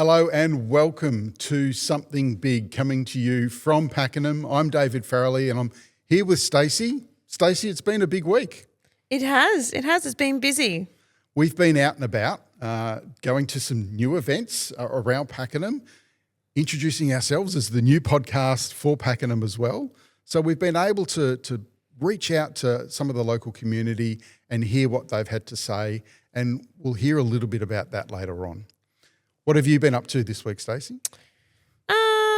Hello and welcome to Something Big, coming to you from Pakenham. I'm David Farrelly and I'm here with Stacey. Stacey, it's been a big week. It has. It's been busy. We've been out and about, going to some new events around Pakenham, introducing ourselves as the new podcast for Pakenham as well. So we've been able to reach out to some of the local community and hear what they've had to say, and we'll hear a little bit about that later on. What have you been up to this week, Stacey?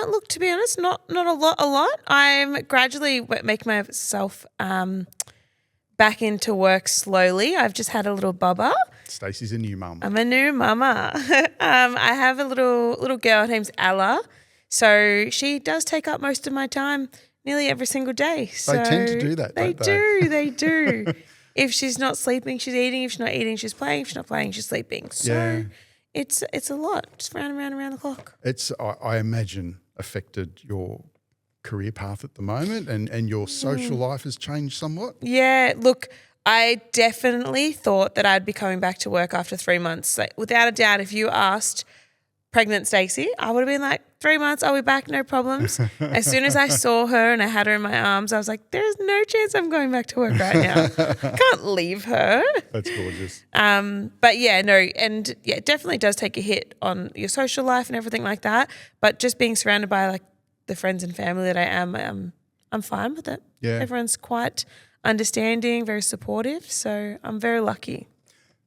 Look, to be honest, not a lot. I'm gradually making myself back into work slowly. I've just had a little bubba. Stacey's a new mum. I'm a new mama. I have a little girl. Her name's Ella. So she does take up most of my time nearly every single day. So they tend to do that, don't they? They do. If she's not sleeping, she's eating. If she's not eating, she's playing. If she's not playing, she's sleeping. So yeah. It's a lot, just round and round the clock. It's, I imagine, affected your career path at the moment, and your social life has changed somewhat. Yeah, look, I definitely thought that I'd be coming back to work after 3 months. Like, without a doubt, if you asked pregnant Stacey, I would have been like, 3 months, I'll be back, no problems. As soon as I saw her and I had her in my arms, I was like, there's no chance I'm going back to work right now. I can't leave her. That's gorgeous. But yeah, no, and yeah, it definitely does take a hit on your social life and everything like that. But just being surrounded by like the friends and family that I am, I'm fine with it. Yeah. Everyone's quite understanding, very supportive. So I'm very lucky.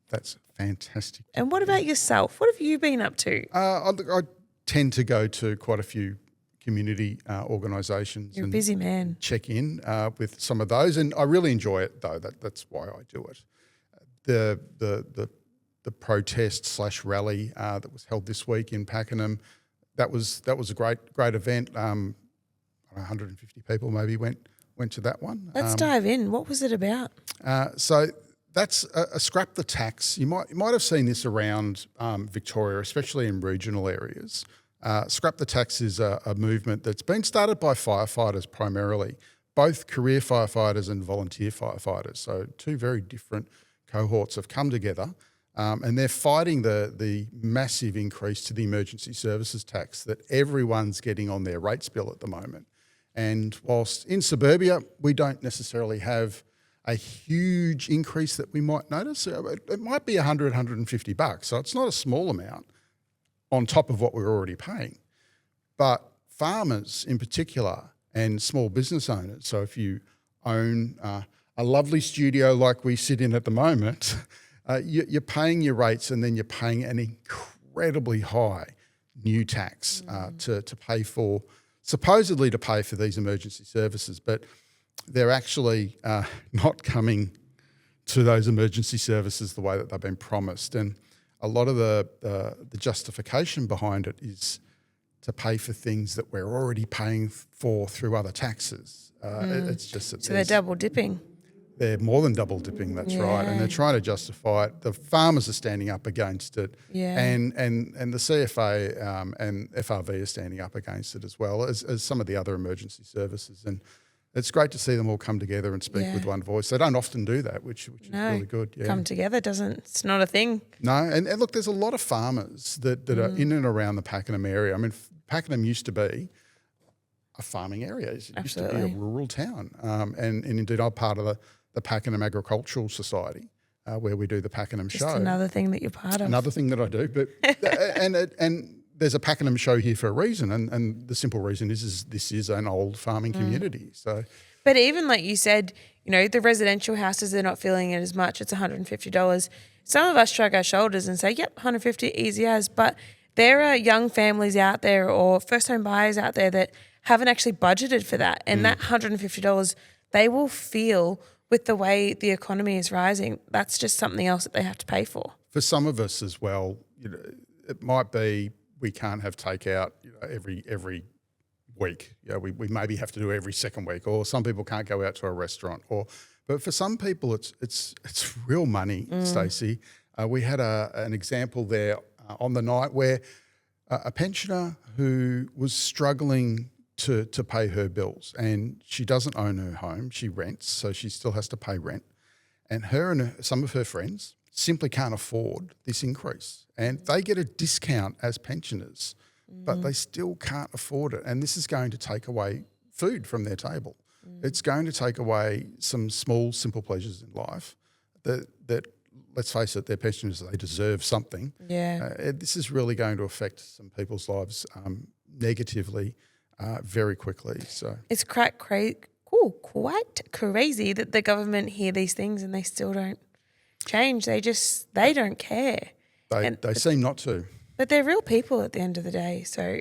That's fantastic. And what about yourself? What have you been up to? I tend to go to quite a few community organisations. You're a busy man. Check in with some of those, and I really enjoy it though. That's why I do it. The protest / rally that was held this week in Pakenham, that was a great event. 150 people maybe went to that one. Let's dive in. What was it about? So that's a scrap the tax. You might have seen this around Victoria, especially in regional areas. Scrap the tax is a movement that's been started by firefighters primarily, both career firefighters and volunteer firefighters. So two very different cohorts have come together, and they're fighting the massive increase to the emergency services tax that everyone's getting on their rates bill at the moment. And whilst in suburbia we don't necessarily have a huge increase that we might notice, it might be $100, $150, so it's not a small amount on top of what we're already paying. But farmers in particular and small business owners, so if you own a lovely studio like we sit in at the moment, you're paying your rates, and then you're paying an incredibly high new tax to pay for, supposedly to pay for these emergency services, but they're actually not coming to those emergency services the way that they've been promised. And a lot of the justification behind it is to pay for things that we're already paying for through other taxes. It's just that so they're double dipping. They're more than double dipping, that's right. And they're trying to justify it. The farmers are standing up against it. Yeah. And the CFA and FRV are standing up against it as well as some of the other emergency services. And it's great to see them all come together and speak with one voice. They don't often do that, which is really good. Yeah. Come together it's not a thing. No, and look, there's a lot of farmers that are in and around the Pakenham area. I mean, Pakenham used to be a farming area. It used to be a rural town. And indeed, I'm part of the Pakenham Agricultural Society, where we do the Pakenham Show. Just another thing that you're part of. Another thing that I do. But and there's a Pakenham Show here for a reason, and the simple reason is this is an old farming community. So, but even like you said, the residential houses, they're not feeling it as much. It's $150. Some of us shrug our shoulders and say, yep, $150, easy as. But there are young families out there or first-home buyers out there that haven't actually budgeted for that. And that $150, they will feel with the way the economy is rising. That's just something else that they have to pay for. For some of us as well, it might be we can't have takeout every week. We maybe have to do every second week, or some people can't go out to a restaurant. But for some people, it's real money, Stacey. We had an example there on the night where a pensioner who was struggling to pay her bills, and she doesn't own her home, she rents, so she still has to pay rent. And her and some of her friends simply can't afford this increase, and they get a discount as pensioners, but they still can't afford it. And this is going to take away food from their table. It's going to take away some small, simple pleasures in life that let's face it, they're pensioners, they deserve something. Yeah. This is really going to affect some people's lives negatively very quickly. So It's quite crazy that the government hear these things and they still don't change. They don't care. they seem not to. But they're real people at the end of the day, so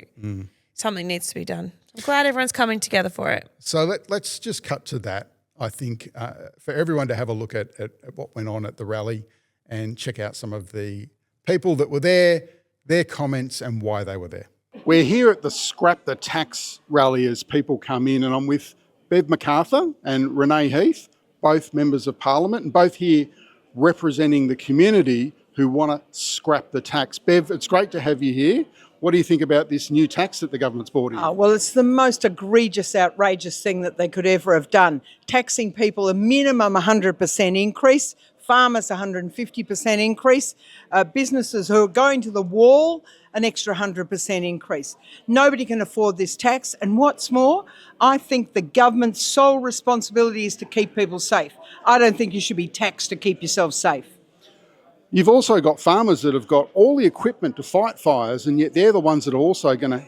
something needs to be done. I'm glad everyone's coming together for it. So let's just cut to that. I think for everyone to have a look at what went on at the rally and check out some of the people that were there, their comments and why they were there. We're here at the Scrap the Tax rally as people come in, and I'm with Bev MacArthur and Renee Heath, both members of Parliament, and both here representing the community who want to scrap the tax. Bev, it's great to have you here. What do you think about this new tax that the government's brought in? Oh, well, it's the most egregious, outrageous thing that they could ever have done. Taxing people a minimum 100% increase, farmers 150% increase, businesses who are going to the wall, an extra 100% increase. Nobody can afford this tax. And what's more, I think the government's sole responsibility is to keep people safe. I don't think you should be taxed to keep yourself safe. You've also got farmers that have got all the equipment to fight fires, and yet they're the ones that are also going to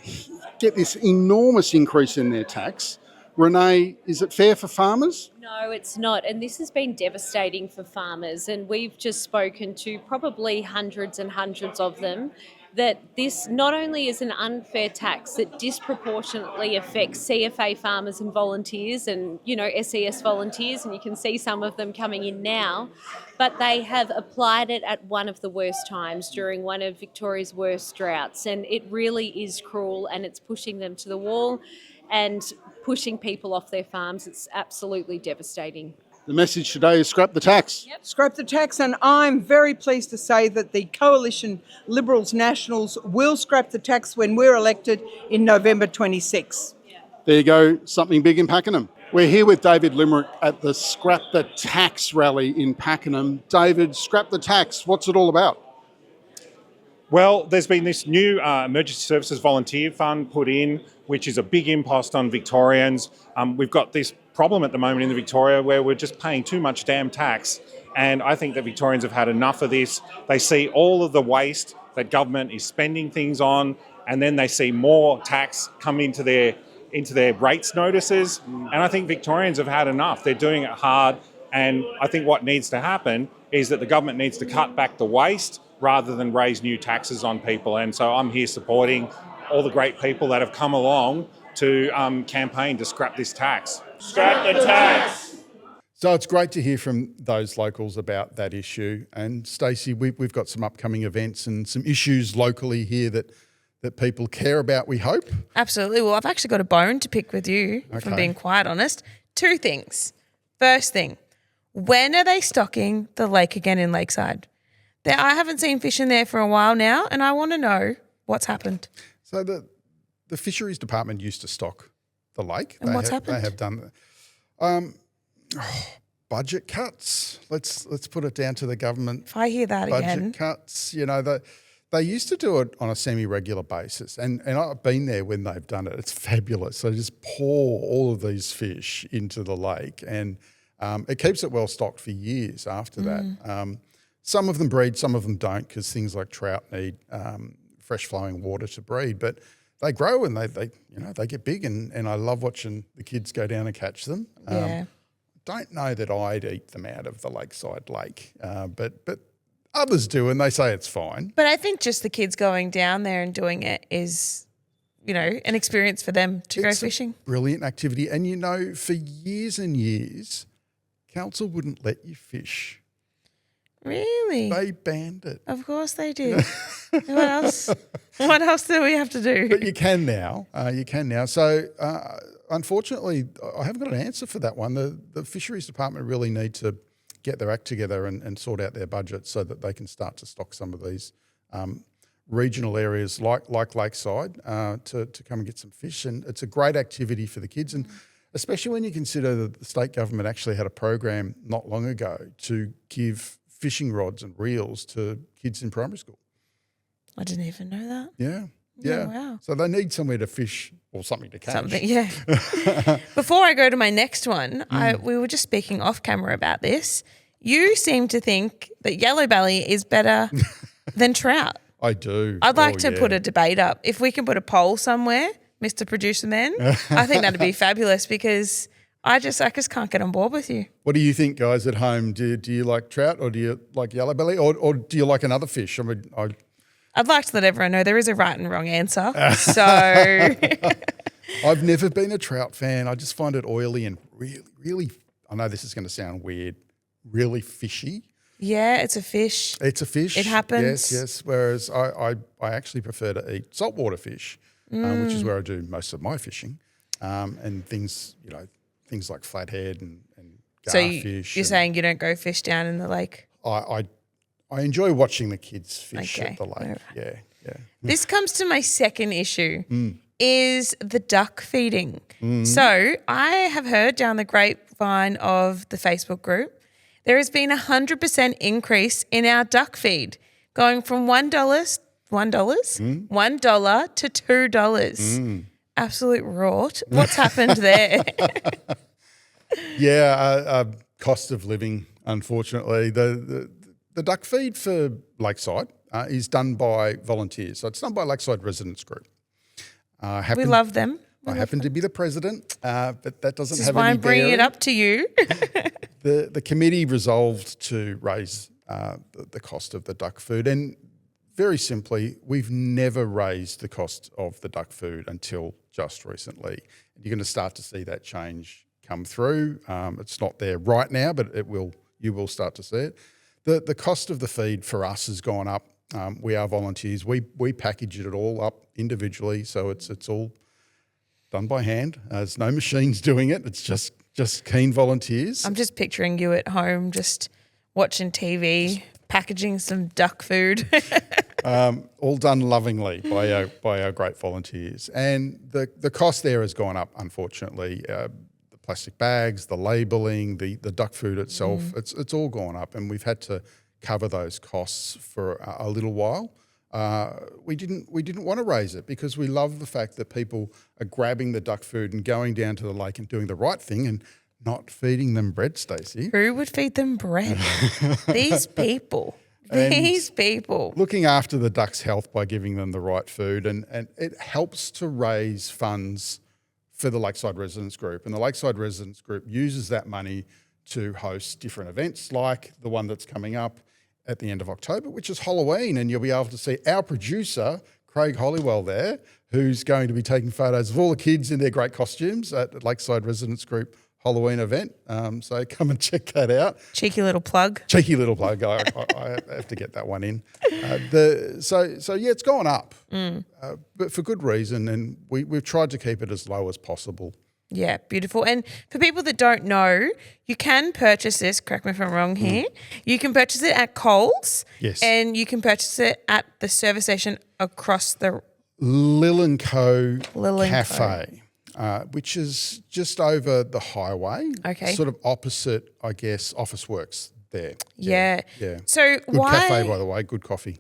get this enormous increase in their tax. Renee, is it fair for farmers? No, it's not. And this has been devastating for farmers. And we've just spoken to probably hundreds and hundreds of them, that this not only is an unfair tax that disproportionately affects CFA farmers and volunteers and, SES volunteers, and you can see some of them coming in now, but they have applied it at one of the worst times during one of Victoria's worst droughts. And it really is cruel, and it's pushing them to the wall and pushing people off their farms. It's absolutely devastating. The message today is scrap the tax. Yep. Scrap the tax, and I'm very pleased to say that the Coalition Liberals Nationals will scrap the tax when we're elected in November 26. There you go, something big in Pakenham. We're here with David Limerick at the Scrap the Tax rally in Pakenham. David, scrap the tax, what's it all about? Well, there's been this new Emergency Services Volunteer Fund put in, which is a big impost on Victorians. We've got this problem at the moment in Victoria where we're just paying too much damn tax. And I think that Victorians have had enough of this. They see all of the waste that government is spending things on, and then they see more tax come into their rates notices. And I think Victorians have had enough. They're doing it hard. And I think what needs to happen is that the government needs to cut back the waste rather than raise new taxes on people. And so I'm here supporting all the great people that have come along to campaign to scrap this tax. Scrap the tax! So it's great to hear from those locals about that issue. And Stacey, we've got some upcoming events and some issues locally here that people care about, we hope. Absolutely. Well, I've actually got a bone to pick with you, if I'm being quite honest. Two things. First thing, when are they stocking the lake again in Lakeside? I haven't seen fish in there for a while now, and I want to know what's happened. So the Fisheries Department used to stock the lake. And what's happened? They have done that. Budget cuts. Let's put it down to the government. If I hear that budget again. cuts, they used to do it on a semi-regular basis. And I've been there when they've done it. It's fabulous. They just pour all of these fish into the lake, and it keeps it well stocked for years after that. Some of them breed, some of them don't, because things like trout need fresh flowing water to breed. But they grow and they get big, and I love watching the kids go down and catch them. Don't know that I'd eat them out of the lakeside lake, but others do, and they say it's fine. But I think just the kids going down there and doing it is, an experience for them to go fishing. Brilliant activity. And, for years and years, council wouldn't let you fish. Really? They banned it. Of course they did. What else? What else do we have to do? But you can now. So, unfortunately, I haven't got an answer for that one. The Fisheries Department really need to get their act together and sort out their budget so that they can start to stock some of these regional areas like Lakeside to come and get some fish. And it's a great activity for the kids, and especially when you consider that the state government actually had a program not long ago to give fishing rods and reels to kids in primary school. I didn't even know that. Yeah. Yeah, wow. So they need somewhere to fish or something to catch. Something, yeah. Before I go to my next one, we were just speaking off camera about this. You seem to think that yellow belly is better than trout. I do. I'd like to put a debate up. If we can put a poll somewhere, Mr. Producer Man, I think that'd be fabulous because I just can't get on board with you. What do you think, guys, at home? Do you like trout or do you like yellow belly or do you like another fish? I mean, I'd like to let everyone know there is a right and wrong answer. So I've never been a trout fan. I just find it oily and really, really, I know this is going to sound weird, really fishy. yeah, it's a fish. It's a fish. It happens. Yes. Whereas I actually prefer to eat saltwater fish, which is where I do most of my fishing, and things like flathead and So garfish. you're saying you don't go fish down in the lake? I enjoy watching the kids fish Okay. at the lake. Yeah. This comes to my second issue is the duck feeding. Mm-hmm. So I have heard down the grapevine of the Facebook group, there has been 100% increase in our duck feed, going from $1 to $2. Absolute rort. What's happened there? Yeah, cost of living, unfortunately. The duck feed for Lakeside is done by volunteers. So it's done by Lakeside Residents Group. We love them. I happen to be the president, but that doesn't This is have why any I'm bringing bearing. it up to you. The committee resolved to raise the cost of the duck food, and very simply, we've never raised the cost of the duck food until just recently. You're going to start to see that change come through. It's not there right now, but it will. You will start to see it. The cost of the feed for us has gone up. We are volunteers. We package it all up individually, so it's all done by hand. There's no machines doing it. It's just keen volunteers. I'm just picturing you at home just watching TV, packaging some duck food. All done lovingly by our great volunteers. And the cost there has gone up, unfortunately. The plastic bags, the labelling, the duck food itself, it's all gone up, and we've had to cover those costs for a little while. We didn't want to raise it because we love the fact that people are grabbing the duck food and going down to the lake and doing the right thing and not feeding them bread, Stacey. Who would feed them bread? These people. These people. Looking after the ducks' health by giving them the right food, and it helps to raise funds for the Lakeside Residents Group. And the Lakeside Residents Group uses that money to host different events like the one that's coming up at the end of October, which is Halloween. And you'll be able to see our producer, Craig Hollywell, there, who's going to be taking photos of all the kids in their great costumes at Lakeside Residents Group Halloween event. So come and check that out. Cheeky little plug. Cheeky little plug. I have to get that one in. So yeah, it's gone up, but for good reason, and we've tried to keep it as low as possible. Yeah, beautiful. And for people that don't know, you can purchase this, correct me if I'm wrong here, you can purchase it at Coles. Yes. And you can purchase it at the service station across the Lil & Co. Lil & Co. Cafe, which is just over the highway. Okay. Sort of opposite, I guess, Office Works there. Yeah. Yeah. So Good cafe, by the way, good coffee.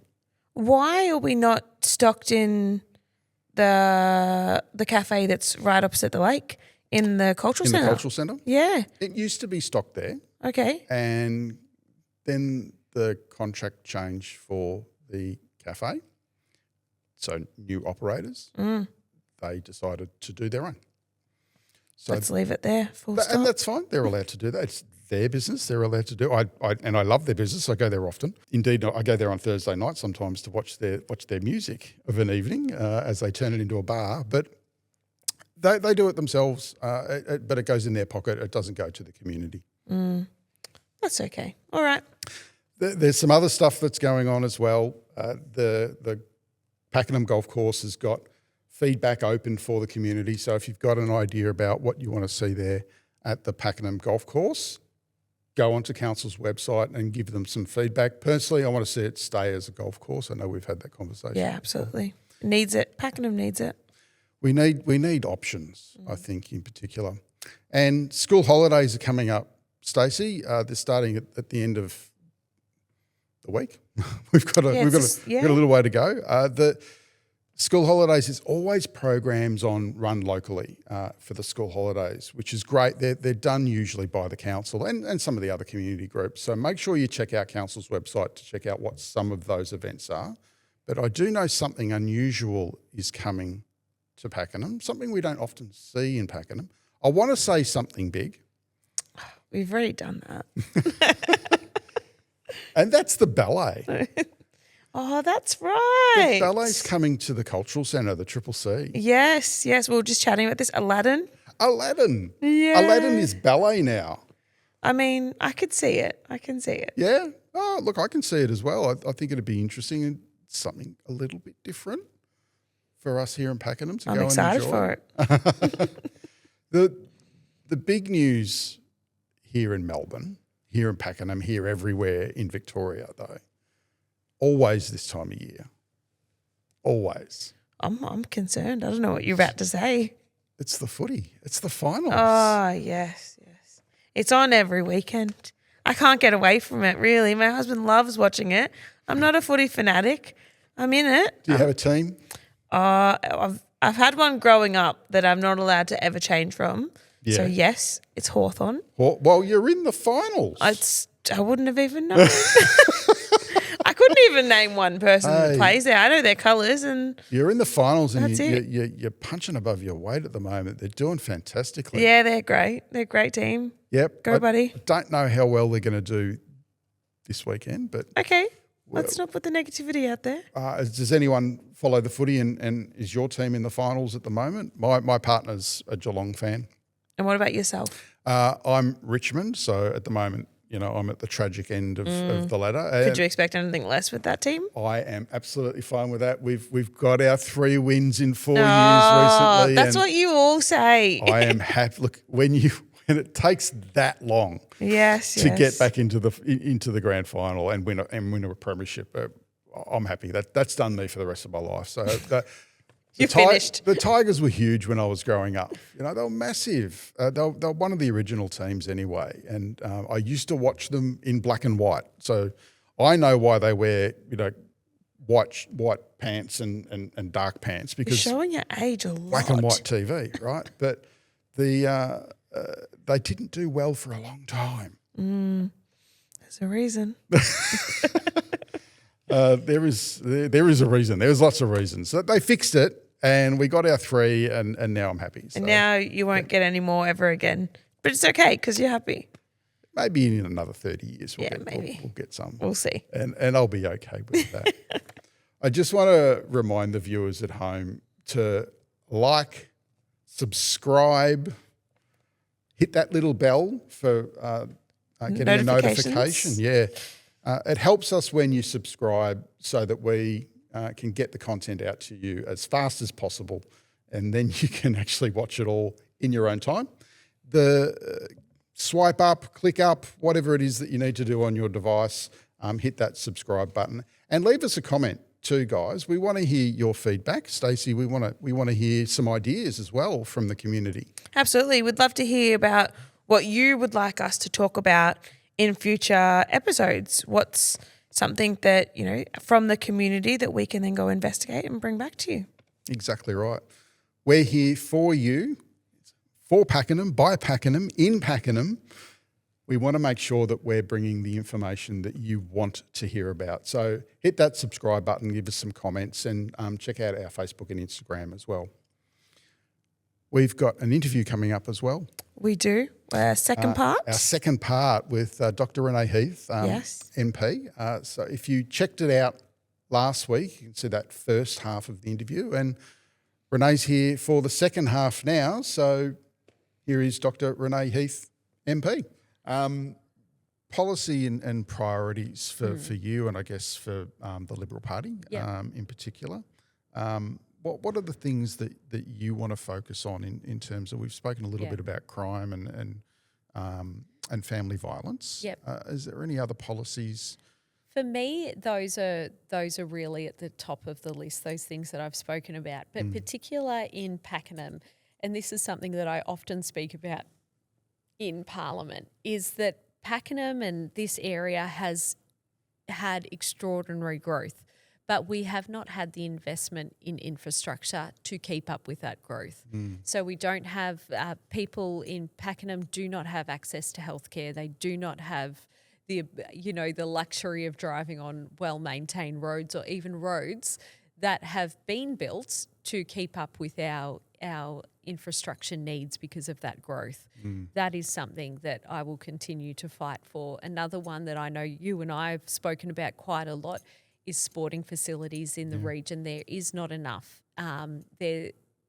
why are we not stocked in the cafe that's right opposite the lake in the cultural In centre? the cultural centre? Yeah. It used to be stocked there, Okay. and then the contract changed for the cafe. So new operators, they decided to do their own. So Let's leave it there. Full and stop. that's fine. They're allowed to do that. It's their business. They're allowed to do. And I love their business. I go there often. Indeed, I go there on Thursday night sometimes to watch their music of an evening as they turn it into a bar. But they do it themselves. But it goes in their pocket. It doesn't go to the community. That's okay. All right. There's some other stuff that's going on as well. The Pakenham Golf Course has got feedback open for the community. So if you've got an idea about what you want to see there at the Pakenham Golf Course, go onto Council's website and give them some feedback. Personally, I want to see it stay as a golf course. I know we've had that conversation. Yeah, absolutely. Needs it. Pakenham needs it. We need options, I think, in particular. And school holidays are coming up, Stacey. They're starting at the end of the week. we've got a little way to go. The school holidays, there's always programs run locally for the school holidays, which is great. They're done usually by the council and some of the other community groups. So make sure you check out council's website to check out what some of those events are. But I do know something unusual is coming to Pakenham, something we don't often see in Pakenham. I want to say something big. We've already done that. And that's the ballet. Oh, that's right. The ballet's coming to the Cultural Centre, the Triple C. Yes. We were just chatting about this. Aladdin. Yeah. Aladdin is ballet now. I mean, I could see it. I can see it. Yeah. Oh, look, I can see it as well. I think it'd be interesting and something a little bit different for us here in Pakenham to go and enjoy. I'm excited for it. The big news here in Melbourne, here in Pakenham, here everywhere in Victoria, though, always this time of year. Always. I'm concerned. I don't know what you're about to say. It's the footy. It's the finals. Oh, yes. It's on every weekend. I can't get away from it, really. My husband loves watching it. I'm not a footy fanatic. I'm in it. Do you have a team? I've had one growing up that I'm not allowed to ever change from. Yeah. So, yes, it's Hawthorn. Well, you're in the finals. I wouldn't have even known. I couldn't even name one person that plays there. I know their colours and you're in the finals and that's you're punching above your weight at the moment. They're doing fantastically. yeah, they're great. They're a great team. Yep. Go, buddy. I don't know how well they're going to do this weekend, but Okay, let's not put the negativity out there. does anyone follow the footy and is your team in the finals at the moment? My partner's a Geelong fan. And what about yourself? I'm Richmond, so at the moment, I'm at the tragic end of the ladder. Could you expect anything less with that team? I am absolutely fine with that. We've got our 3 wins in 4 years recently. That's what you all say. I am happy. Look, when it takes that long to get back into the grand final and win a premiership, I'm happy. That's done me for the rest of my life. So You're finished. The Tigers were huge when I was growing up. They were massive. They were one of the original teams anyway. And I used to watch them in black and white. So I know why they wear, white pants and dark pants because You're showing your age a lot. black and white TV, right? But they didn't do well for a long time. There's a reason. There is a reason. There's lots of reasons. So they fixed it, and we got our 3, and now I'm happy. So And now you won't get any more ever again. But it's okay because you're happy. maybe in another 30 years we'll get some. We'll see. And I'll be okay with that. I just want to remind the viewers at home to like, subscribe, hit that little bell for getting a notification. Yeah. It helps us when you subscribe so that we can get the content out to you as fast as possible, and then you can actually watch it all in your own time. The swipe up, click up, whatever it is that you need to do on your device, hit that subscribe button and leave us a comment too, guys. We want to hear your feedback. Stacey, we want to hear some ideas as well from the community. Absolutely. We'd love to hear about what you would like us to talk about in future episodes. What's something that, from the community that we can then go investigate and bring back to you? Exactly right. We're here for you, for Pakenham, by Pakenham, in Pakenham. We want to make sure that we're bringing the information that you want to hear about. So hit that subscribe button, give us some comments, and check out our Facebook and Instagram as well. We've got an interview coming up as well. We do. Our second part. Our second part with Dr. Renee Heath, Yes. MP. So if you checked it out last week, you can see that first half of the interview. And Renee's here for the second half now. So here is Dr. Renee Heath, MP. Policy and priorities for you and I guess for the Liberal Party in particular. What are the things that you want to focus on in terms of, we've spoken a little bit about crime and family violence. Yep. Is there any other policies? For me, those are really at the top of the list, those things that I've spoken about, but particular in Pakenham, and this is something that I often speak about in Parliament, is that Pakenham and this area has had extraordinary growth, but we have not had the investment in infrastructure to keep up with that growth. So we don't have people in Pakenham do not have access to healthcare. They do not have the luxury of driving on well-maintained roads or even roads that have been built to keep up with our infrastructure needs because of that growth. That is something that I will continue to fight for. Another one that I know you and I have spoken about quite a lot is sporting facilities in the region. There is not enough.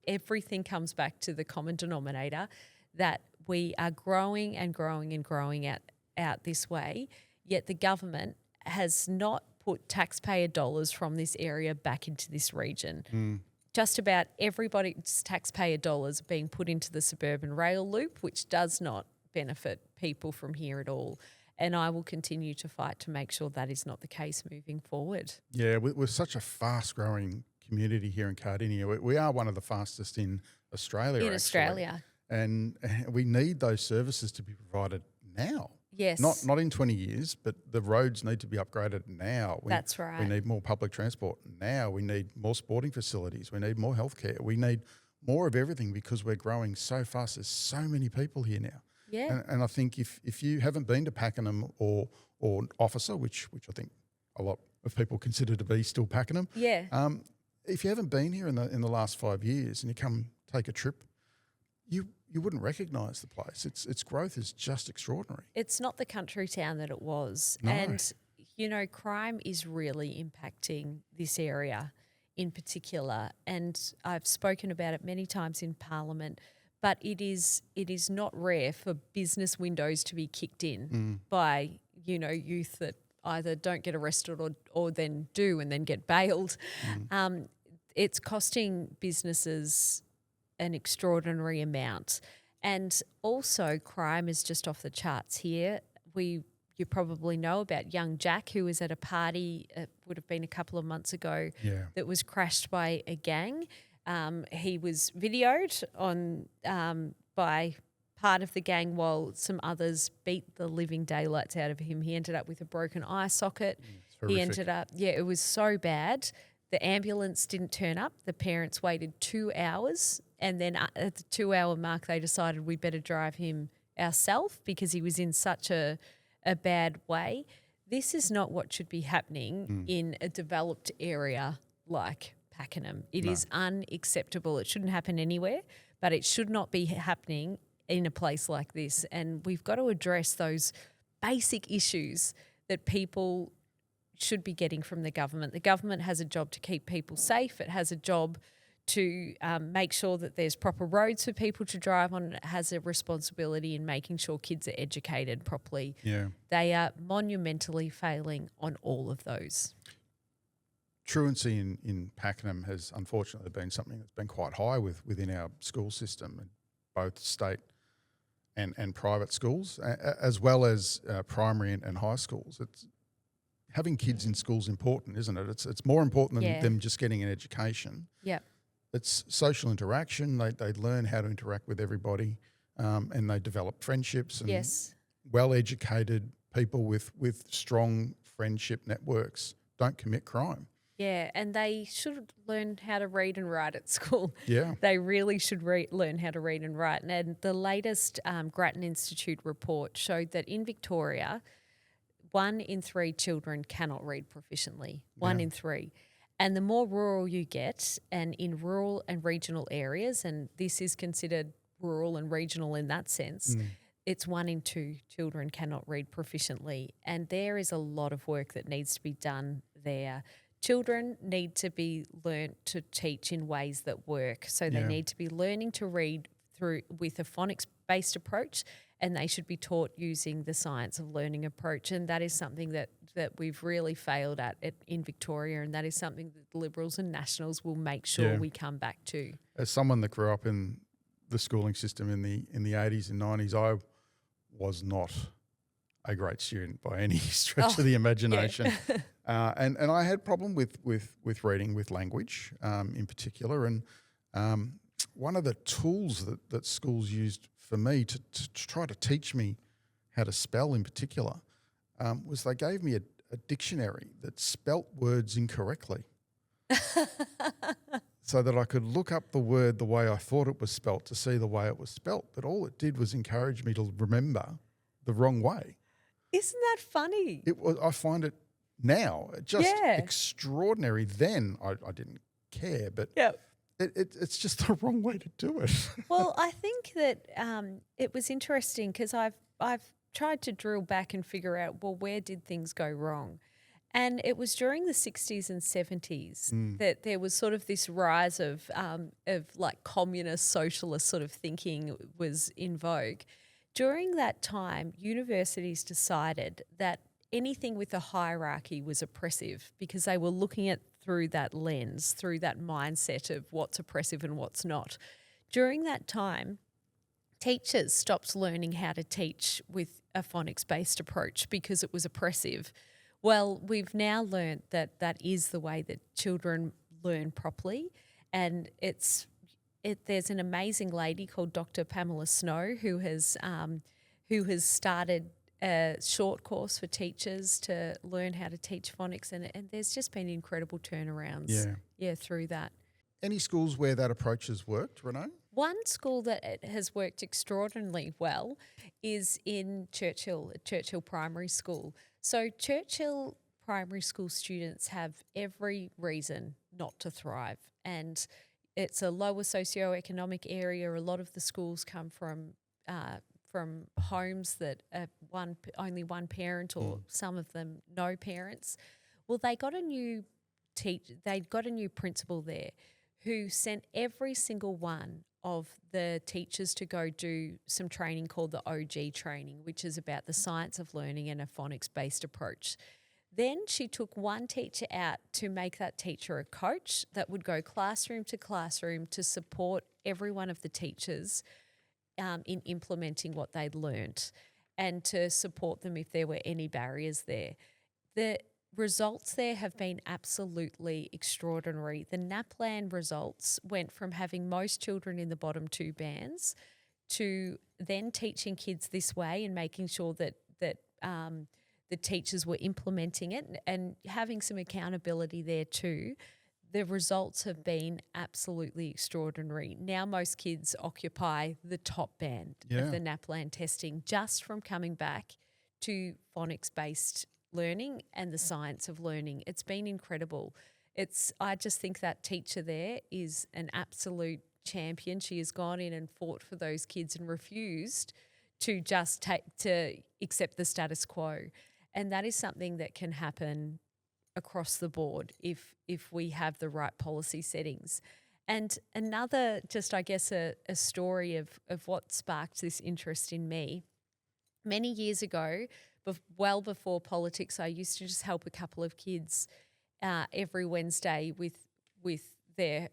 Everything comes back to the common denominator that we are growing and growing and growing out this way, yet the government has not put taxpayer dollars from this area back into this region. Just about everybody's taxpayer dollars are being put into the suburban rail loop, which does not benefit people from here at all. And I will continue to fight to make sure that is not the case moving forward. Yeah, we're such a fast-growing community here in Cardinia. We are one of the fastest in Australia, Australia. And we need those services to be provided now. Yes. Not in 20 years, but the roads need to be upgraded now. That's right. We need more public transport now. We need more sporting facilities. We need more healthcare. We need more of everything because we're growing so fast. There's so many people here now. Yeah. And I think if you haven't been to Pakenham or Officer, which I think a lot of people consider to be still Pakenham, if you haven't been here in the last 5 years and you come take a trip, you wouldn't recognise the place. Its growth is just extraordinary. It's not the country town that it was. No. And, crime is really impacting this area in particular. And I've spoken about it many times in Parliament, but it is not rare for business windows to be kicked in by, youth that either don't get arrested or then do and then get bailed. It's costing businesses an extraordinary amount. And also crime is just off the charts here. You probably know about young Jack, who was at a party, it would have been a couple of months ago, that was crashed by a gang. He was videoed on by part of the gang while some others beat the living daylights out of him. He ended up with a broken eye socket. He ended up, it was so bad. The ambulance didn't turn up. The parents waited 2 hours, and then at the 2 hour mark, they decided we better drive him ourselves because he was in such a bad way. This is not what should be happening in a developed area like Pakenham. It is unacceptable. It shouldn't happen anywhere, but it should not be happening in a place like this. And we've got to address those basic issues that people should be getting from the government. The government has a job to keep people safe. It has a job to make sure that there's proper roads for people to drive on. It has a responsibility in making sure kids are educated properly. Yeah. They are monumentally failing on all of those. Truancy in Pakenham has unfortunately been something that's been quite high within our school system, both state and private schools, as well as primary and high schools. Having kids in school is important, isn't it? It's more important than them just getting an education. Yep. It's social interaction. They learn how to interact with everybody, and they develop friendships. And well-educated people with strong friendship networks don't commit crime. Yeah, and they should learn how to read and write at school. Yeah. They really should learn how to read and write. And the latest Grattan Institute report showed that in Victoria, 1 in 3 children cannot read proficiently. 1 in 3. And the more rural you get, and in rural and regional areas, and this is considered rural and regional in that sense, it's 1 in 2 children cannot read proficiently. And there is a lot of work that needs to be done there. Children need to be learnt to teach in ways that work. So they need to be learning to read with a phonics-based approach, and they should be taught using the science of learning approach. And that is something that we've really failed at in Victoria, and that is something that the Liberals and Nationals will make sure we come back to. As someone that grew up in the schooling system in the 80s and 90s, I was not a great student by any stretch of the imagination. And I had problem with reading, with language in particular. And one of the tools that schools used for me to try to teach me how to spell in particular was they gave me a dictionary that spelt words incorrectly. So that I could look up the word the way I thought it was spelt to see the way it was spelt. But all it did was encourage me to remember the wrong way. Isn't that funny? I find it now just extraordinary. Then I didn't care, but it's just the wrong way to do it. Well, I think that it was interesting because I've tried to drill back and figure out, well, where did things go wrong? And it was during the 60s and 70s that there was sort of this rise of like communist, socialist sort of thinking was in vogue. During that time, universities decided that anything with a hierarchy was oppressive because they were looking at through that lens, through that mindset of what's oppressive and what's not. During that time, teachers stopped learning how to teach with a phonics-based approach because it was oppressive. Well, we've now learned that that is the way that children learn properly, and there's an amazing lady called Dr. Pamela Snow who has started a short course for teachers to learn how to teach phonics, and there's just been incredible turnarounds through that. Any schools where that approach has worked, Renee? One school that it has worked extraordinarily well is in Churchill Primary School. So Churchill Primary School students have every reason not to thrive, and it's a lower socioeconomic area. A lot of the schools come from homes that are only one parent, or some of them no parents. Well, they got a new principal there who sent every single one of the teachers to go do some training called the OG training, which is about the science of learning and a phonics-based approach. Then she took one teacher out to make that teacher a coach that would go classroom to classroom to support every one of the teachers in implementing what they'd learnt and to support them if there were any barriers there. The results there have been absolutely extraordinary. The NAPLAN results went from having most children in the bottom two bands to then teaching kids this way and making sure that the teachers were implementing it and having some accountability there too. The results have been absolutely extraordinary. Now most kids occupy the top band of the NAPLAN testing just from coming back to phonics-based learning and the science of learning. It's been incredible. I just think that teacher there is an absolute champion. She has gone in and fought for those kids and refused to just accept the status quo. And that is something that can happen across the board if we have the right policy settings. And another, just I guess a story of what sparked this interest in me. Many years ago, well before politics, I used to just help a couple of kids every Wednesday with their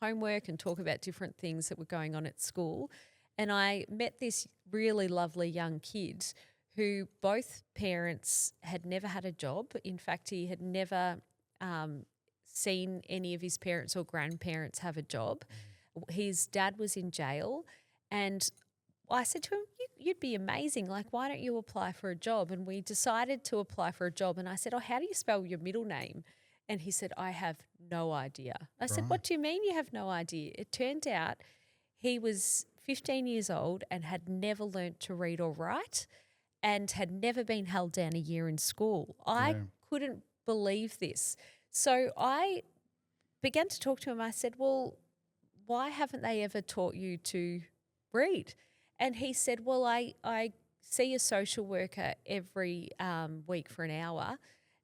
homework and talk about different things that were going on at school. And I met this really lovely young kid who both parents had never had a job. In fact, he had never seen any of his parents or grandparents have a job. His dad was in jail, and I said to him, you'd be amazing. Like, why don't you apply for a job? And we decided to apply for a job. And I said, how do you spell your middle name? And he said, I have no idea. I said, what do you mean you have no idea? It turned out he was 15 years old and had never learnt to read or write and had never been held down a year in school. I couldn't believe this. So I began to talk to him. I said, well, why haven't they ever taught you to read? And he said, well, I see a social worker every week for an hour,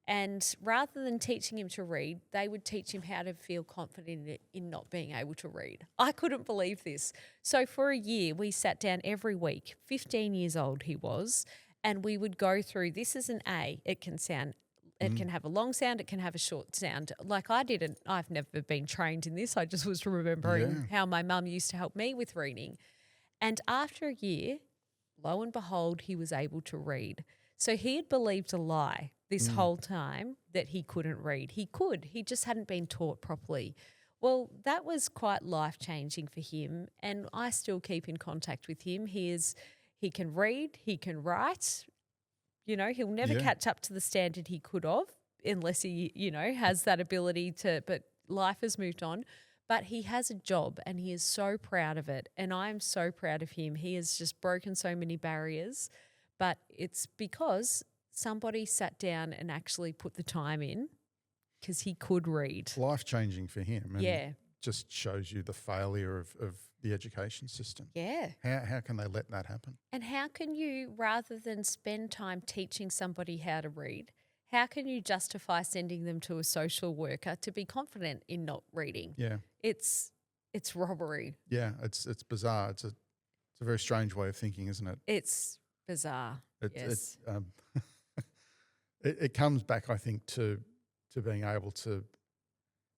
and rather than teaching him to read, they would teach him how to feel confident in not being able to read. I couldn't believe this. So for a year, we sat down every week, 15 years old he was, and we would go through, this is an A, it can have a long sound, it can have a short sound. Like I've never been trained in this. I just was remembering how my mum used to help me with reading. And after a year, lo and behold, he was able to read. So he had believed a lie this whole time that he couldn't read. He could. He just hadn't been taught properly. Well, that was quite life-changing for him, and I still keep in contact with him. He can read, he can write, he'll never Yeah. catch up to the standard he could have unless he, has that ability to, but life has moved on. But he has a job and he is so proud of it. And I'm so proud of him. He has just broken so many barriers. But it's because somebody sat down and actually put the time in because he could read. Life-changing for him. And Yeah. just shows you the failure of the education system. Yeah. How can they let that happen? And how can you, rather than spend time teaching somebody how to read, how can you justify sending them to a social worker to be confident in not reading? Yeah. It's robbery. Yeah, it's bizarre. It's a very strange way of thinking, isn't it? It's bizarre. Yes. It comes back, I think, to being able to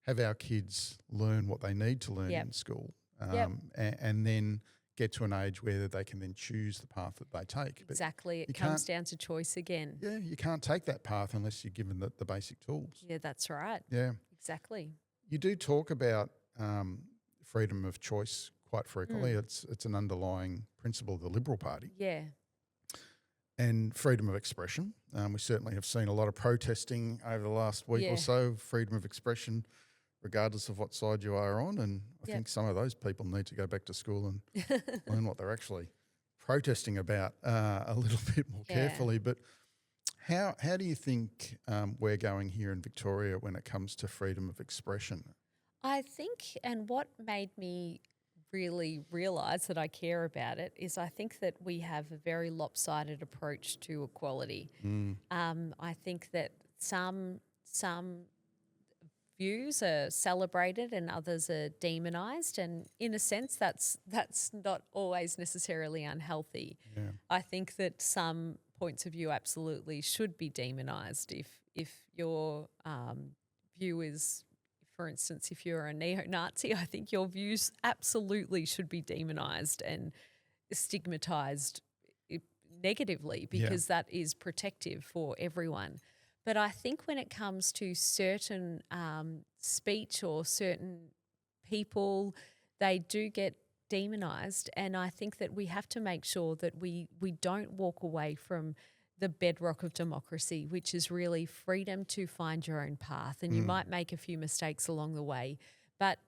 have our kids learn what they need to learn Yep. in school, Yep. and then get to an age where they can then choose the path that they take. But Exactly. It you comes can't- down to choice again. yeah, you can't take that path unless you're given the basic tools. Yeah, that's right. Yeah. Exactly. You do talk about freedom of choice quite frequently. Mm. It's an underlying principle of the Liberal Party. Yeah. And freedom of expression. We certainly have seen a lot of protesting over the last week Yeah. or so, freedom of expression, regardless of what side you are on. And I Yep. think some of those people need to go back to school and learn what they're actually protesting about a little bit more Yeah. carefully. But how do you think we're going here in Victoria when it comes to freedom of expression? I think, and what made me really realise that I care about it is I think that we have a very lopsided approach to equality. I think that some views are celebrated and others are demonised, and in a sense, that's not always necessarily unhealthy. Yeah. I think that some points of view absolutely should be demonised. If your view is, for instance, if you're a neo-Nazi, I think your views absolutely should be demonised and stigmatised negatively because that is protective for everyone. But I think when it comes to certain speech or certain people, they do get demonised, and I think that we have to make sure that we don't walk away from the bedrock of democracy, which is really freedom to find your own path. And you might make a few mistakes along the way, but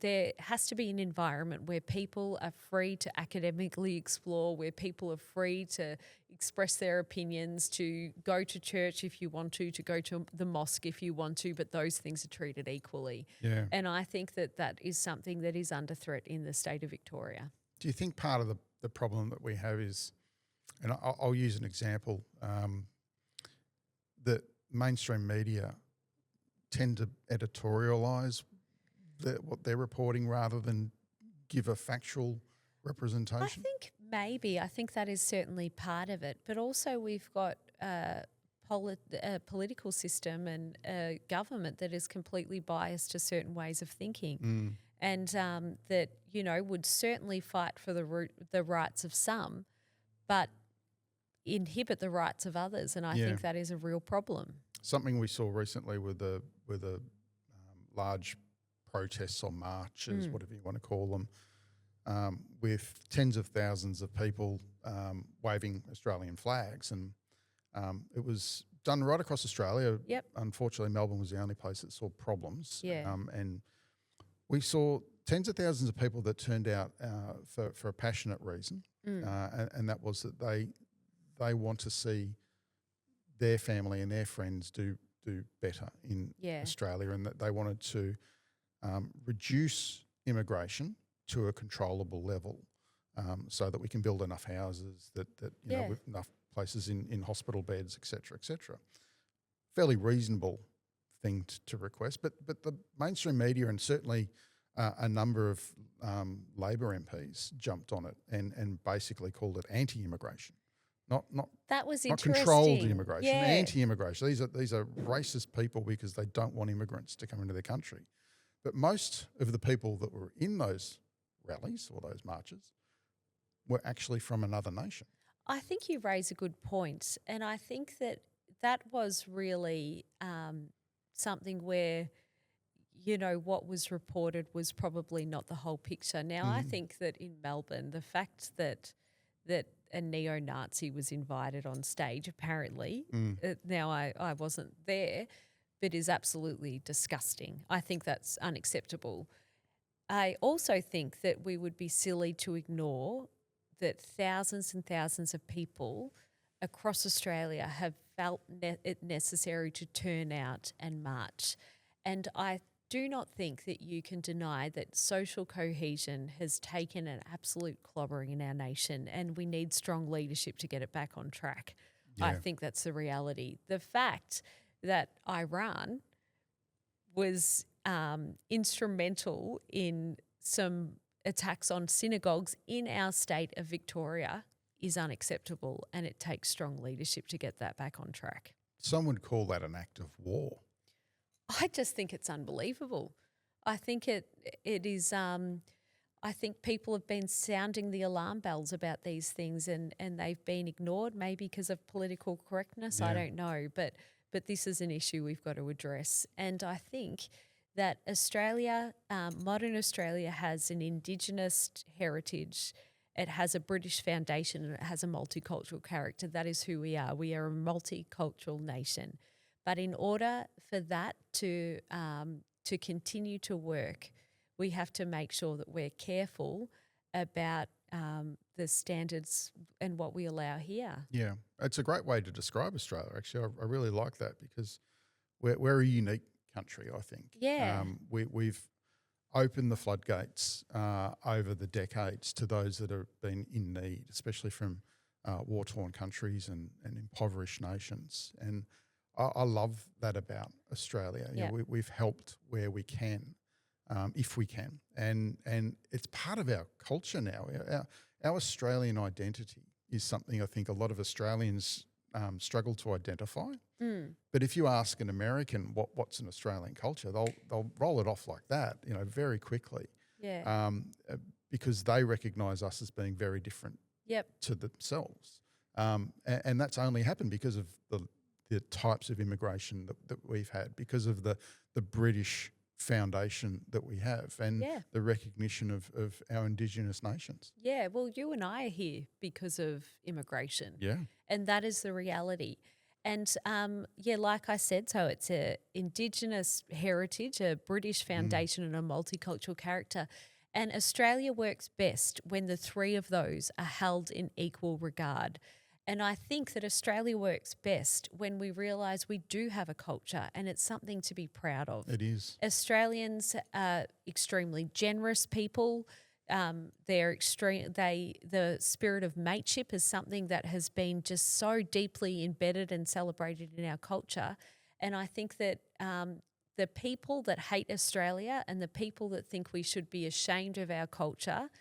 there has to be an environment where people are free to academically explore, where people are free to express their opinions, to go to church if you want to go to the mosque if you want to, but those things are treated equally. Yeah. And I think that is something that is under threat in the state of Victoria. Do you think part of the problem that we have is, and I'll use an example, that mainstream media tend to editorialise what they're reporting rather than give a factual representation? I think that is certainly part of it, but also we've got a political system and a government that is completely biased to certain ways of thinking, and that would certainly fight for the rights of some, but inhibit the rights of others, and I think that is a real problem. Something we saw recently with the large protests or marches, whatever you want to call them, with tens of thousands of people waving Australian flags. And it was done right across Australia. Yep. Unfortunately, Melbourne was the only place that saw problems. Yeah. And we saw tens of thousands of people that turned out for a passionate reason. And that was that they want to see their family and their friends do better in Australia, and that they wanted to reduce immigration to a controllable level, so that we can build enough houses, that with enough places in hospital beds, et cetera. Fairly reasonable thing to request, but the mainstream media and certainly a number of Labor MPs jumped on it and basically called it anti-immigration. Not That was not interesting. controlled immigration, Yeah. anti-immigration. These are racist people because they don't want immigrants to come into their country. But most of the people that were in those rallies or those marches were actually from another nation. I think you raise a good point, and I think that was really something where what was reported was probably not the whole picture. Now I think that in Melbourne, the fact that a neo-Nazi was invited on stage, apparently. Now, I wasn't there, but is absolutely disgusting. I think that's unacceptable. I also think that we would be silly to ignore that thousands and thousands of people across Australia have felt it necessary to turn out and march. And I do not think that you can deny that social cohesion has taken an absolute clobbering in our nation, and we need strong leadership to get it back on track. I think that's the reality. The fact that Iran was instrumental in some attacks on synagogues in our state of Victoria is unacceptable, and it takes strong leadership to get that back on track. Some would call that an act of war. I just think it's unbelievable. I think it is. I think people have been sounding the alarm bells about these things, and they've been ignored, maybe because of political correctness. I don't know, but this is an issue we've got to address. And I think that Australia, modern Australia, has an Indigenous heritage. It has a British foundation, and it has a multicultural character. That is who we are. We are a multicultural nation. But in order for that to continue to work, we have to make sure that we're careful about the standards and what we allow here. Yeah, it's a great way to describe Australia, actually. I really like that because we're a unique country, I think. Yeah. We've opened the floodgates over the decades to those that have been in need, especially from war-torn countries and impoverished nations. And I love that about Australia. You know, we've helped where we can, if we can. And it's part of our culture now. Our Australian identity is something I think a lot of Australians struggle to identify. But if you ask an American what's an Australian culture, they'll roll it off like that, you know, very quickly. Yeah. Because they recognise us as being very different to themselves. And that's only happened because of the types of immigration that we've had, because of the British foundation that we have and the recognition of our Indigenous nations. Yeah, well, you and I are here because of immigration. Yeah. And that is the reality. And, like I said, so it's a Indigenous heritage, a British foundation and a multicultural character. And Australia works best when the three of those are held in equal regard. And I think that Australia works best when we realise we do have a culture, and it's something to be proud of. It is. Australians are extremely generous people. The spirit of mateship is something that has been just so deeply embedded and celebrated in our culture. And I think that the people that hate Australia and the people that think we should be ashamed of our culture,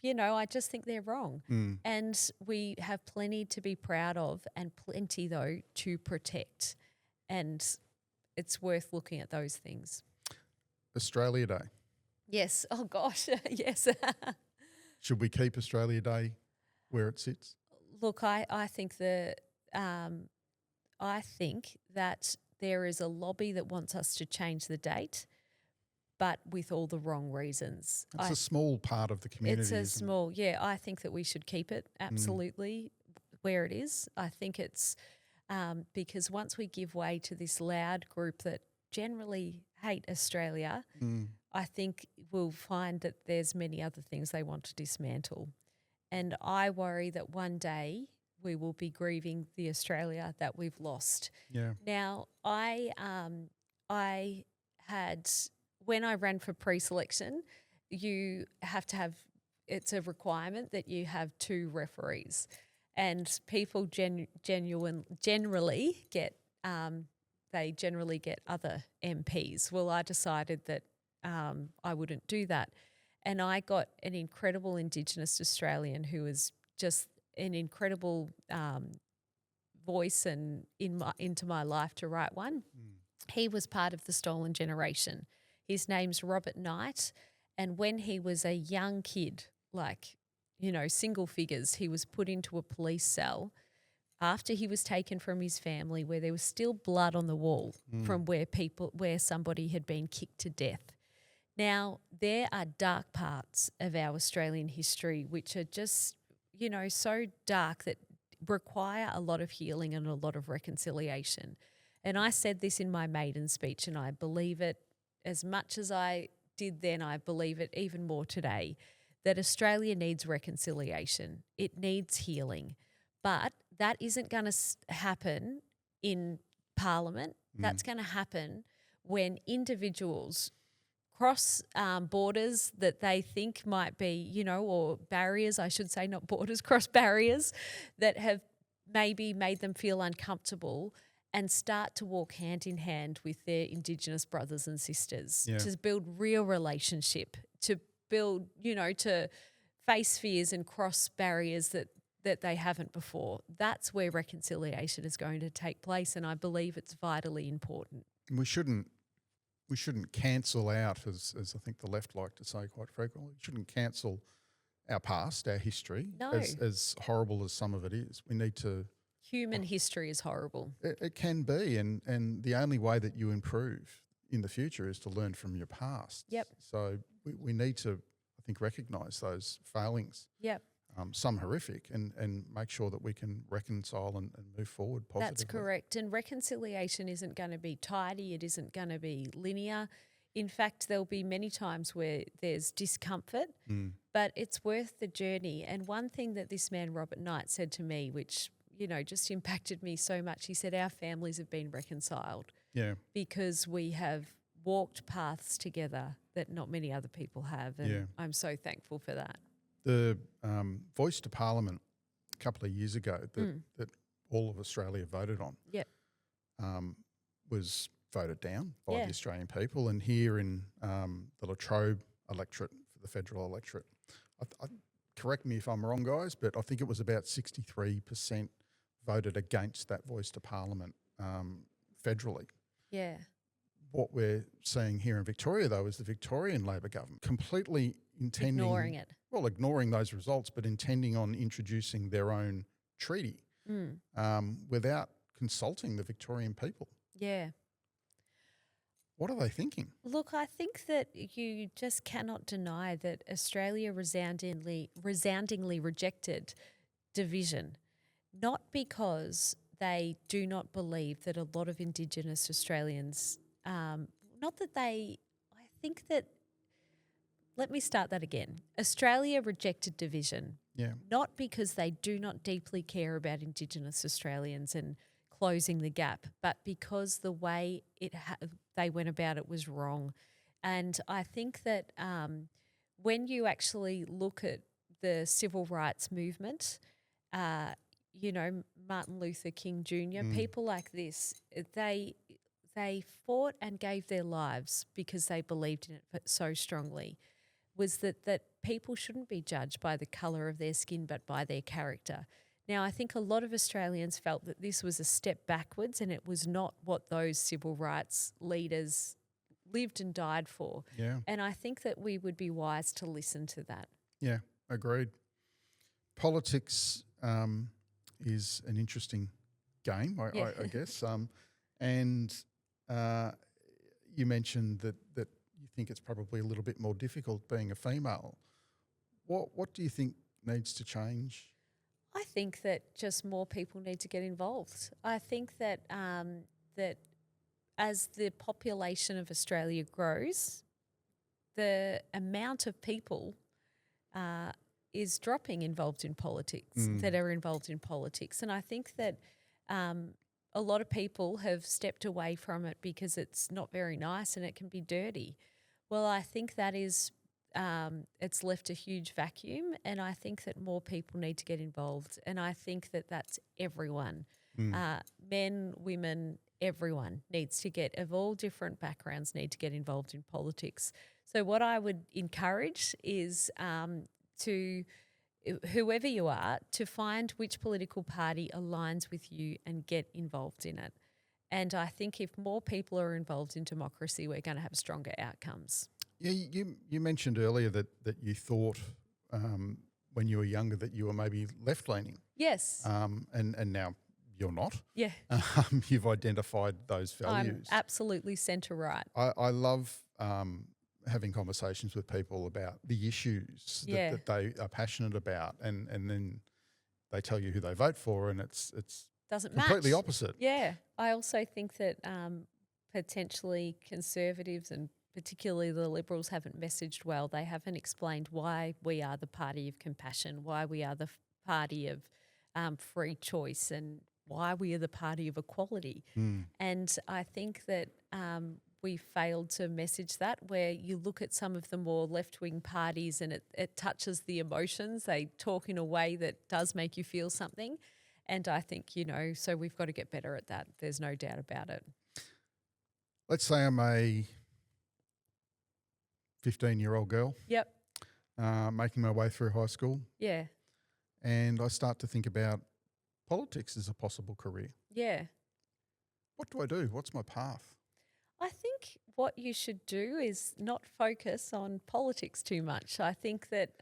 you know, I just think they're wrong. And we have plenty to be proud of and plenty, though, to protect. And it's worth looking at those things. Australia Day. Yes. Oh, gosh. Yes. Should we keep Australia Day where it sits? Look, I think that there is a lobby that wants us to change the date, but with all the wrong reasons. It's a small part of the community. It's a small, I think that we should keep it absolutely where it is. I think it's because once we give way to this loud group that generally hate Australia, I think we'll find that there's many other things they want to dismantle. And I worry that one day we will be grieving the Australia that we've lost. Yeah. Now, I had, when I ran for pre-selection, you have to have, it's a requirement that you have 2 referees, and people generally get other MPs. Well, I decided that I wouldn't do that, and I got an incredible Indigenous Australian who was just an incredible voice and into my life to write one. He was part of the Stolen Generation. His name's Robert Knight, and when he was a young kid, like, you know, single figures, he was put into a police cell after he was taken from his family, where there was still blood on the wall from where somebody had been kicked to death. Now, there are dark parts of our Australian history which are just, so dark that require a lot of healing and a lot of reconciliation. And I said this in my maiden speech, and I believe it as much as I did then, I believe it even more today, that Australia needs reconciliation. It needs healing. But that isn't going to happen in Parliament. That's going to happen when individuals cross borders that they think might be, or barriers, I should say, not borders, cross barriers that have maybe made them feel uncomfortable, and start to walk hand in hand with their Indigenous brothers and sisters to build real relationship, to build, to face fears and cross barriers that they haven't before. That's where reconciliation is going to take place, and I believe it's vitally important. We shouldn't cancel out, as I think the left like to say quite frequently. We shouldn't cancel our past, our history, No. as horrible as some of it is. We need to. Human history is horrible. It can be, and the only way that you improve in the future is to learn from your past. Yep. So we need to, I think, recognise those failings. Yep. Some horrific, and make sure that we can reconcile and move forward positively. That's correct. And reconciliation isn't going to be tidy. It isn't going to be linear. In fact, there'll be many times where there's discomfort, but it's worth the journey. And one thing that this man, Robert Knight, said to me, which, just impacted me so much, he said, our families have been reconciled because we have walked paths together that not many other people have. And I'm so thankful for that. The voice to Parliament a couple of years ago that all of Australia voted on was voted down by the Australian people. And here in the Latrobe electorate, for the federal electorate, correct me if I'm wrong, guys, but I think it was about 63% voted against that voice to Parliament federally. Yeah. What we're seeing here in Victoria, though, is the Victorian Labor government completely intending... Ignoring it. Well, ignoring those results, but intending on introducing their own treaty without consulting the Victorian people. Yeah. What are they thinking? Look, I think that you just cannot deny that Australia resoundingly rejected division, not because they do not believe that a lot of Indigenous Australians, let me start that again. Australia rejected division, not because they do not deeply care about Indigenous Australians and closing the gap, but because the way they went about it was wrong. And I think that when you actually look at the civil rights movement, Martin Luther King Jr., people like this, they fought and gave their lives because they believed in it so strongly, was that people shouldn't be judged by the colour of their skin but by their character. Now, I think a lot of Australians felt that this was a step backwards and it was not what those civil rights leaders lived and died for. Yeah. And I think that we would be wise to listen to that. Yeah, agreed. Politics is an interesting game, I guess. And you mentioned that you think it's probably a little bit more difficult being a female. What do you think needs to change? I think that just more people need to get involved. I think that that as the population of Australia grows, the amount of people is dropping involved in politics, that are involved in politics. And I think that a lot of people have stepped away from it because it's not very nice and it can be dirty. Well, I think that is it's left a huge vacuum, and I think that more people need to get involved. And I think that that's everyone, men, women, everyone needs to get, of all different backgrounds, need to get involved in politics. So what I would encourage is to whoever you are, to find which political party aligns with you and get involved in it. And I think if more people are involved in democracy, we're going to have stronger outcomes. Yeah, you mentioned earlier that you thought when you were younger that you were maybe left-leaning. Yes. And now you're not. Yeah. You've identified those values. I'm absolutely centre-right. I love having conversations with people about the issues that they are passionate about, and then they tell you who they vote for, and it's Doesn't completely match. opposite. Yeah, I also think that potentially Conservatives and particularly the Liberals haven't messaged well. They haven't explained why we are the party of compassion, why we are the party of free choice, and why we are the party of equality. And I think that we failed to message that, where you look at some of the more left-wing parties and it touches the emotions. They talk in a way that does make you feel something. And I think, so we've got to get better at that. There's no doubt about it. Let's say I'm a 15-year-old girl Yep. making my way through high school, Yeah. and I start to think about politics as a possible career. Yeah. What do I do? What's my path? I think what you should do is not focus on politics too much. I think that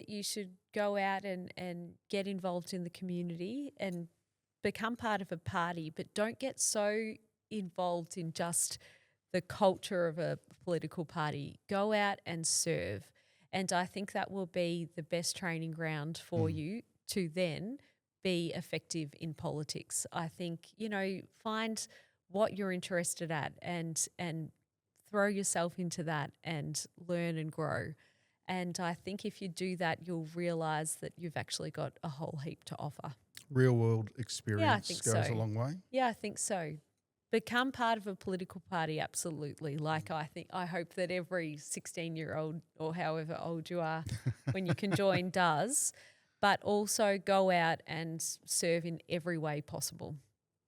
you should go out and get involved in the community and become part of a party, but don't get so involved in just the culture of a political party. Go out and serve. And I think that will be the best training ground for you to then be effective in politics. I think, find what you're interested at and throw yourself into that and learn and grow. And I think if you do that, you'll realise that you've actually got a whole heap to offer. Real world experience think goes so. a long way. Yeah, I think so. Become part of a political party, absolutely. Like I hope that every 16-year-old or however old you are when you can join does, but also go out and serve in every way possible.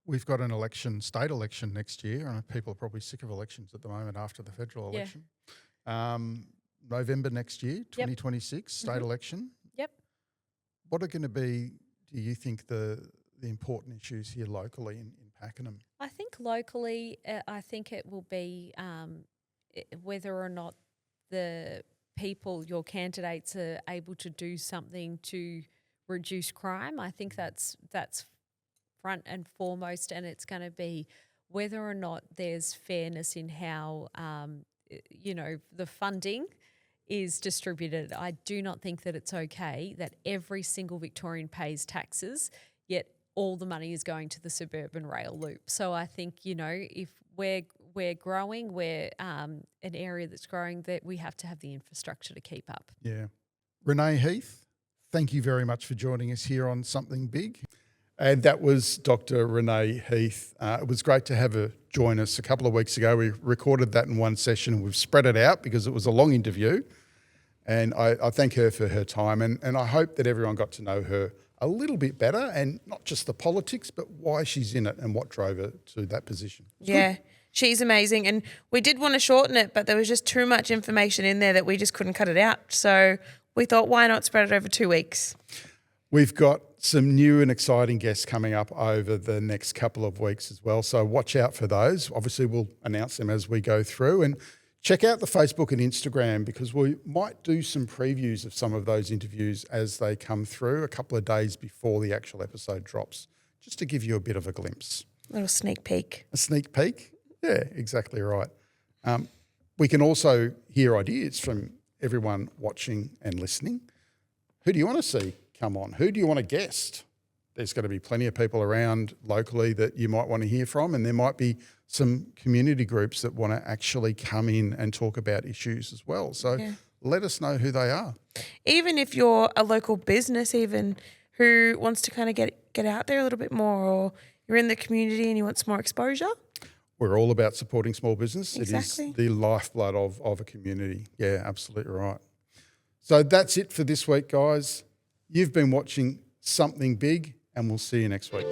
We've got an state election next year, and people are probably sick of elections at the moment after the federal election. November next year, 2026, state election. Yep. What are going to be, do you think, the important issues here locally in Pakenham? I think locally, I think it will be whether or not the people, your candidates, are able to do something to reduce crime. I think that's front and foremost, and it's going to be whether or not there's fairness in how the funding is distributed. I do not think that it's okay that every single Victorian pays taxes, yet all the money is going to the suburban rail loop. So I think, if we're growing, we're an area that's growing, that we have to have the infrastructure to keep up. Yeah. Renee Heath, thank you very much for joining us here on Something Big. And that was Dr. Renee Heath. It was great to have her join us a couple of weeks ago. We recorded that in one session and we've spread it out because it was a long interview. And I thank her for her time. And I hope that everyone got to know her a little bit better, and not just the politics, but why she's in it and what drove her to that position. Yeah, she's amazing. And we did want to shorten it, but there was just too much information in there that we just couldn't cut it out. So we thought, why not spread it over 2 weeks? We've got some new and exciting guests coming up over the next couple of weeks as well. So watch out for those. Obviously, we'll announce them as we go through. And check out the Facebook and Instagram, because we might do some previews of some of those interviews as they come through a couple of days before the actual episode drops, just to give you a bit of a glimpse. A little sneak peek. A sneak peek? Yeah, exactly right. We can also hear ideas from everyone watching and listening. Who do you want to see come on? Who do you want to guest? There's going to be plenty of people around locally that you might want to hear from, and there might be some community groups that want to actually come in and talk about issues as well. So let us know who they are. Even if you're a local business even who wants to kind of get out there a little bit more, or you're in the community and you want some more exposure. We're all about supporting small business. Exactly. It is the lifeblood of a community. Yeah, absolutely right. So that's it for this week, guys. You've been watching Something Big, and we'll see you next week.